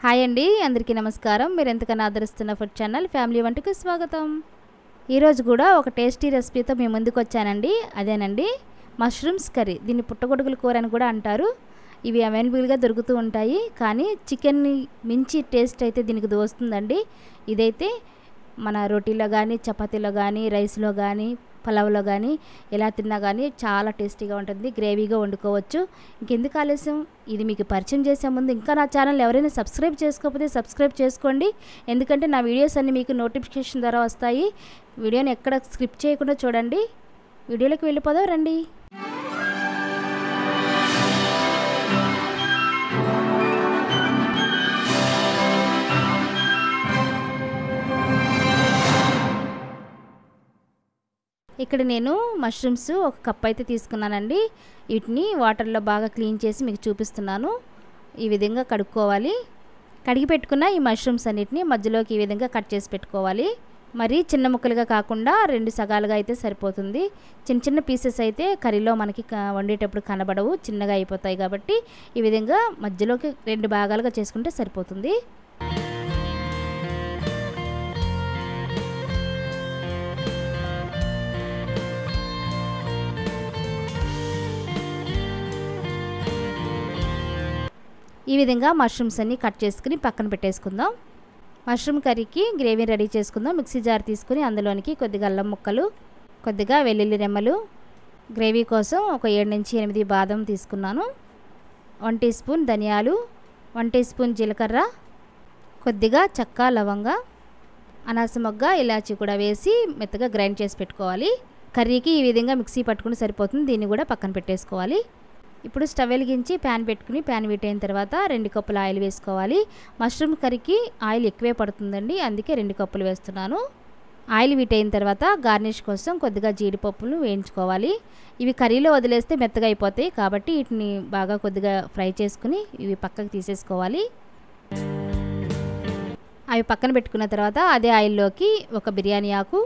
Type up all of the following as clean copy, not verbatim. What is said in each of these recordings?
Hi అండి, అందరికీ నమస్కారం. మీరు ఎంతకన్నా ఆదరిస్తున్న ఫుడ్ ఛానల్ ఫ్యామిలీ వంటకు స్వాగతం. ఈరోజు కూడా ఒక టేస్టీ రెసిపీతో మేము ముందుకు వచ్చానండి. అదేనండి మష్రూమ్స్ కర్రీ. దీన్ని పుట్టగొడుగుల కూర అని కూడా అంటారు. ఇవి అవైలబుల్గా దొరుకుతూ ఉంటాయి, కానీ చికెన్ని మించి టేస్ట్ అయితే దీనికి దోస్తుందండి. ఇదైతే మన రోటీలో కానీ, చపాతీలో కానీ, రైస్లో కానీ, పలావ్లో కానీ ఎలా తిన్నా కానీ చాలా టేస్టీగా ఉంటుంది. గ్రేవీగా వండుకోవచ్చు. ఇంకెందుకు ఆలస్యం, ఇది మీకు పరిచయం చేసే ముందు ఇంకా నా ఛానల్ ఎవరైనా సబ్స్క్రైబ్ చేసుకోకపోతే సబ్స్క్రైబ్ చేసుకోండి. ఎందుకంటే నా వీడియోస్ అన్నీ మీకు నోటిఫికేషన్ ద్వారా వస్తాయి. వీడియోని ఎక్కడ స్కిప్ చేయకుండా చూడండి. వీడియోలోకి వెళ్ళిపోదాం రండి. ఇక్కడ నేను మష్రూమ్స్ ఒక కప్ అయితే తీసుకున్నానండి. వీటిని వాటర్లో బాగా క్లీన్ చేసి మీకు చూపిస్తున్నాను. ఈ విధంగా కడుక్కోవాలి. కడిగి పెట్టుకున్న ఈ మష్రూమ్స్ అన్నిటిని మధ్యలోకి ఈ విధంగా కట్ చేసి పెట్టుకోవాలి. మరి చిన్న ముక్కలుగా కాకుండా 2 సగాలుగా అయితే సరిపోతుంది. చిన్న చిన్న పీసెస్ అయితే కర్రీలో మనకి వండేటప్పుడు కనబడవు, చిన్నగా అయిపోతాయి. కాబట్టి ఈ విధంగా మధ్యలోకి 2 భాగాలుగా చేసుకుంటే సరిపోతుంది. ఈ విధంగా మష్రూమ్స్ అన్ని కట్ చేసుకుని పక్కన పెట్టేసుకుందాం. మష్రూమ్ కర్రీకి గ్రేవీ రెడీ చేసుకుందాం. మిక్సీ జార్ తీసుకుని అందులోనికి కొద్దిగా అల్లం ముక్కలు, కొద్దిగా వెల్లుల్లి రెమ్మలు, గ్రేవీ కోసం ఒక 7 నుంచి 8 బాదం తీసుకున్నాను, 1 టీ స్పూన్ ధనియాలు, 1 టీ స్పూన్ జీలకర్ర, కొద్దిగా చెక్క, లవంగ, అనాస మొగ్గ, ఇలాచీ కూడా వేసి మెత్తగా గ్రైండ్ చేసి పెట్టుకోవాలి. కర్రీకి ఈ విధంగా మిక్సీ పట్టుకుని సరిపోతుంది. దీన్ని కూడా పక్కన పెట్టేసుకోవాలి. ఇప్పుడు స్టవ్ వెలిగించి ప్యాన్ పెట్టుకుని ప్యాన్ వీటైన తర్వాత 2 కప్పుల ఆయిల్ వేసుకోవాలి. మష్రూమ్ కర్రీకి ఆయిల్ ఎక్కువే పడుతుందండి, అందుకే 2 కప్పులు వేస్తున్నాను. ఆయిల్ వీటైన తర్వాత గార్నిష్ కోసం కొద్దిగా జీడిపప్పులు వేయించుకోవాలి. ఇవి కర్రీలో వదిలేస్తే మెత్తగా అయిపోతాయి, కాబట్టి వీటిని బాగా కొద్దిగా ఫ్రై చేసుకుని ఇవి పక్కకు తీసేసుకోవాలి. అవి పక్కన పెట్టుకున్న తర్వాత అదే ఆయిల్లోకి ఒక బిర్యానీ ఆకు,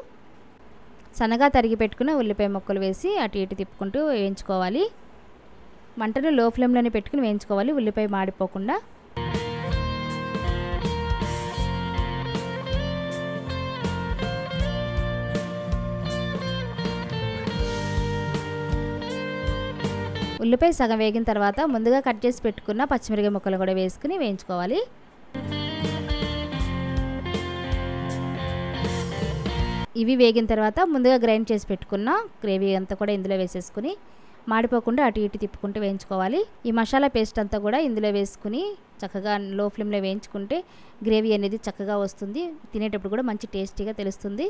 సన్నగా తరిగి పెట్టుకున్న ఉల్లిపాయ ముక్కలు వేసి అటు ఇటు తిప్పుకుంటూ వేయించుకోవాలి. మంటను లో ఫ్లేమ్లోనే పెట్టుకుని వేయించుకోవాలి, ఉల్లిపాయ మాడిపోకుండా. ఉల్లిపాయ సగం వేగిన తర్వాత ముందుగా కట్ చేసి పెట్టుకున్న పచ్చిమిరపకాయ ముక్కలు కూడా వేసుకుని వేయించుకోవాలి. ఇవి వేగిన తర్వాత ముందుగా గ్రైండ్ చేసి పెట్టుకున్న గ్రేవీ అంతా కూడా ఇందులో వేసేసుకుని మాడిపోకుండా అటు ఇటు తిప్పుకుంటూ వేయించుకోవాలి. ఈ మసాలా పేస్ట్ అంతా కూడా ఇందులో వేసుకుని చక్కగా లో ఫ్లేమ్లో వేయించుకుంటే గ్రేవీ అనేది చక్కగా వస్తుంది. తినేటప్పుడు కూడా మంచి టేస్టీగా తెలుస్తుంది.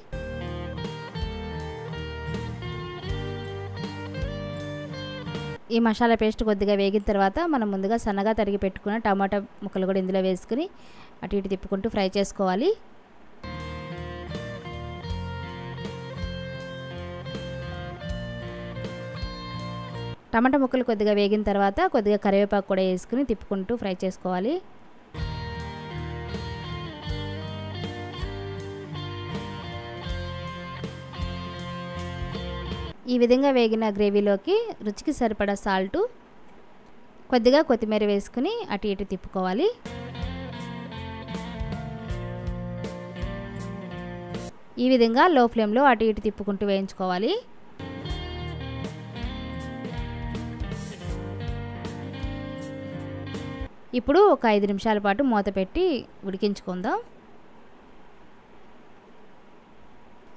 ఈ మసాలా పేస్ట్ కొద్దిగా వేగిన తర్వాత మనం ముందుగా సన్నగా తరిగి పెట్టుకున్న టమాటా ముక్కలు కూడా ఇందులో వేసుకుని అటు ఇటు తిప్పుకుంటూ ఫ్రై చేసుకోవాలి. టమాటా ముక్కలు కొద్దిగా వేగిన తర్వాత కొద్దిగా కరివేపాకు కూడా వేసుకుని తిప్పుకుంటూ ఫ్రై చేసుకోవాలి. ఈ విధంగా వేగిన గ్రేవీలోకి రుచికి సరిపడా సాల్టు, కొద్దిగా కొత్తిమీర వేసుకుని అటు ఇటు తిప్పుకోవాలి. ఈ విధంగా లో ఫ్లేమ్లో అటు ఇటు తిప్పుకుంటూ వేయించుకోవాలి. ఇప్పుడు ఒక 5 నిమిషాల పాటు మూత పెట్టి ఉడికించుకుందాం.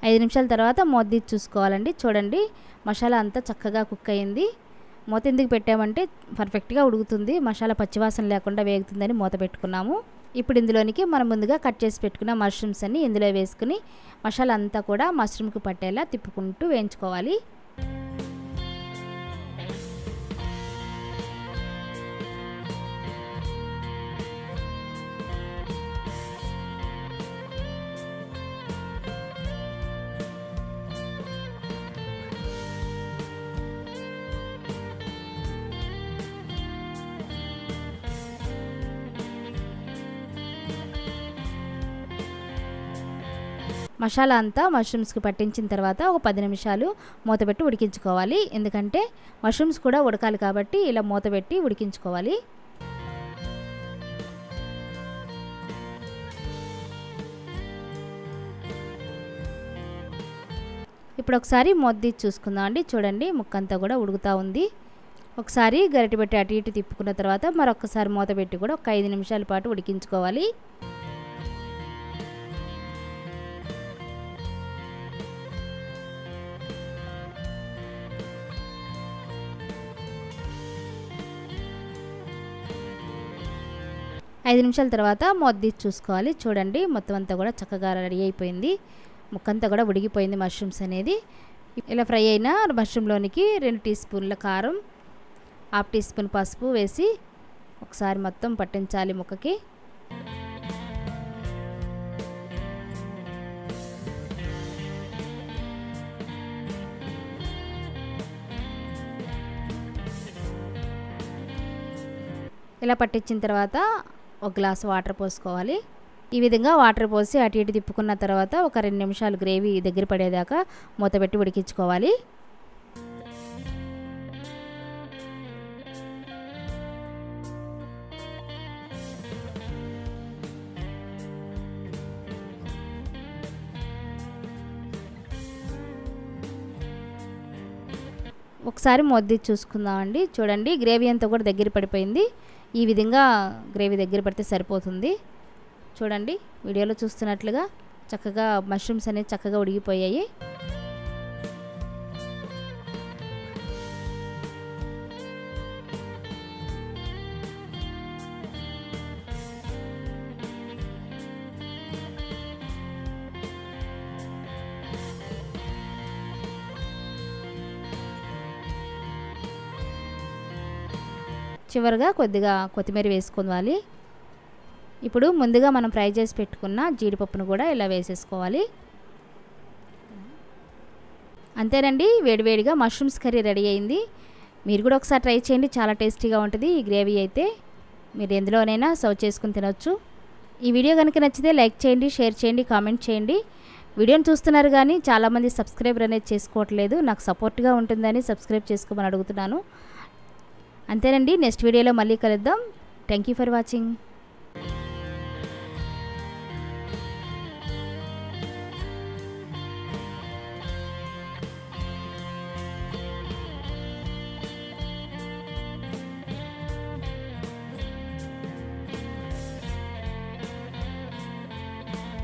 5 నిమిషాల తర్వాత మూత తీసి చూసుకోవాలండి. చూడండి, మసాలా అంతా చక్కగా కుక్ అయింది. మూత ఎందుకు పెట్టామంటే పర్ఫెక్ట్గా ఉడుకుతుంది, మసాలా పచ్చివాసన లేకుండా వేగుతుందని మూత పెట్టుకున్నాము. ఇప్పుడు ఇందులోనికి మనం ముందుగా కట్ చేసి పెట్టుకున్న మష్రూమ్స్ అన్ని ఇందులో వేసుకుని మసాలా అంతా కూడా మష్రూమ్కి పట్టేలా తిప్పుకుంటూ వేయించుకోవాలి. మసాలా అంతా మష్రూమ్స్కి పట్టించిన తర్వాత ఒక 10 నిమిషాలు మూత పెట్టి ఉడికించుకోవాలి. ఎందుకంటే మష్రూమ్స్ కూడా ఉడకాలి కాబట్టి ఇలా మూత పెట్టి ఉడికించుకోవాలి. ఇప్పుడు ఒకసారి మూత తీసి చూసుకుందాం అండి. చూడండి ముక్కంతా కూడా ఉడుకుతూ ఉంది. ఒకసారి గరిటె పెట్టి అటు ఇటు తిప్పుకున్న తర్వాత మరొకసారి మూత పెట్టి కూడా ఒక 5 నిమిషాల పాటు ఉడికించుకోవాలి. ఐదు నిమిషాల తర్వాత మూత తీసి చూసుకోవాలి. చూడండి మొత్తం అంతా కూడా చక్కగా రెడీ అయిపోయింది. ముక్కంతా కూడా ఉడికిపోయింది మష్రూమ్స్ అనేది. ఇలా ఫ్రై అయిన మష్రూమ్లోనికి 2 టీ స్పూన్ల కారం, 1/2 టీ స్పూన్ పసుపు వేసి ఒకసారి మొత్తం పట్టించాలి ముక్కకి. ఇలా పట్టించిన తర్వాత ఒక గ్లాస్ వాటర్ పోసుకోవాలి. ఈ విధంగా వాటర్ పోసి అటు ఇటు తిప్పుకున్న తర్వాత ఒక 2 నిమిషాలు గ్రేవీ దగ్గర పడేదాకా మూత పెట్టి ఉడికించుకోవాలి. ఒకసారి మూత తీసి చూసుకుందామండి. చూడండి గ్రేవీ అంతా కూడా దగ్గర పడిపోయింది. ఈ విధంగా గ్రేవీ దగ్గర పడితే సరిపోతుంది. చూడండి వీడియోలో చూస్తున్నట్లుగా చక్కగా మష్రూమ్స్ అనేవి చక్కగా ఉడికిపోయాయి. చివరగా కొద్దిగా కొత్తిమీర వేసుకోవాలి. ఇప్పుడు ముందుగా మనం ఫ్రై చేసి పెట్టుకున్న జీడిపప్పును కూడా ఇలా వేసేసుకోవాలి. అంతేనండి, వేడివేడిగా మష్రూమ్స్ కర్రీ రెడీ అయింది. మీరు కూడా ఒకసారి ట్రై చేయండి, చాలా టేస్టీగా ఉంటుంది. ఈ గ్రేవీ అయితే మీరు ఎందులోనైనా సర్వ్ చేసుకుని తినొచ్చు. ఈ వీడియో కనుక నచ్చితే లైక్ చేయండి, షేర్ చేయండి, కామెంట్ చేయండి. వీడియోని చూస్తున్నారు కానీ చాలామంది సబ్స్క్రైబర్ అనేది చేసుకోవట్లేదు. నాకు సపోర్ట్గా ఉంటుందని సబ్స్క్రైబ్ చేసుకోమని అడుగుతున్నాను. అంతేనండి, నెక్స్ట్ వీడియోలో మళ్ళీ కలుద్దాం. Thank you for watching.